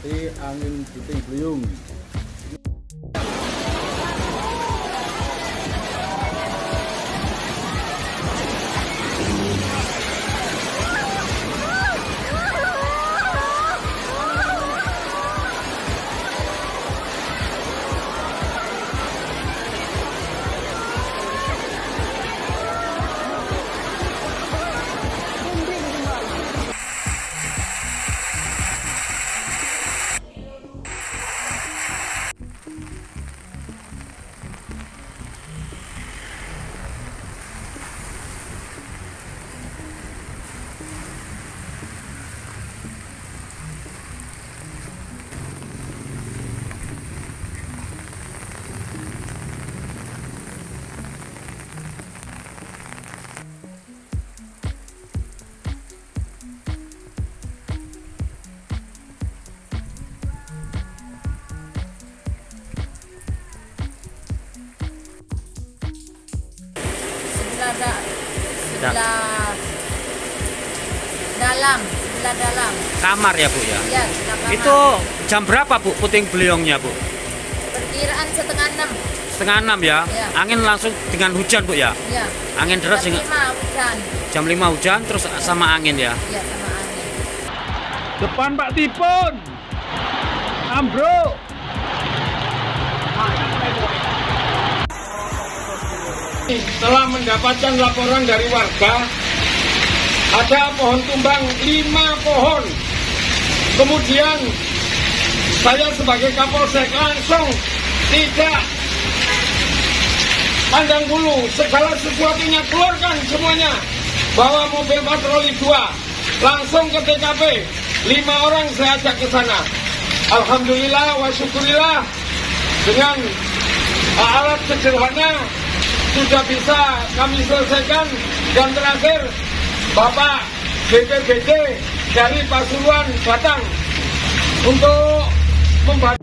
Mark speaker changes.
Speaker 1: menikmati angin puting beliung.
Speaker 2: Sebelah dalam.
Speaker 3: Kamar ya Bu ya?
Speaker 2: Ya, sebelah kamar.
Speaker 3: Itu jam berapa Bu puting beliungnya Bu?
Speaker 2: Perkiraan setengah 6.
Speaker 3: Setengah 6 ya?
Speaker 2: Ya.
Speaker 3: Angin langsung dengan hujan Bu ya?
Speaker 2: Ya.
Speaker 3: Angin deras
Speaker 2: Jam 5 hujan.
Speaker 3: jam 5 hujan terus sama angin ya?
Speaker 2: Ya, sama angin.
Speaker 1: Depan Pak Tipon, ambruk.
Speaker 4: Telah mendapatkan laporan dari warga ada pohon tumbang 5 pohon. Kemudian saya sebagai Kapolsek langsung tidak pandang bulu, segala sesuatunya keluarkan semuanya, bawa mobil patroli 2 langsung ke TKP. 5 orang saya ajak ke sana. Alhamdulillah wa syukurillah, dengan alat sederhana sudah bisa kami selesaikan. Dan terakhir Bapak BPBD dari Pasuruan datang untuk membantu.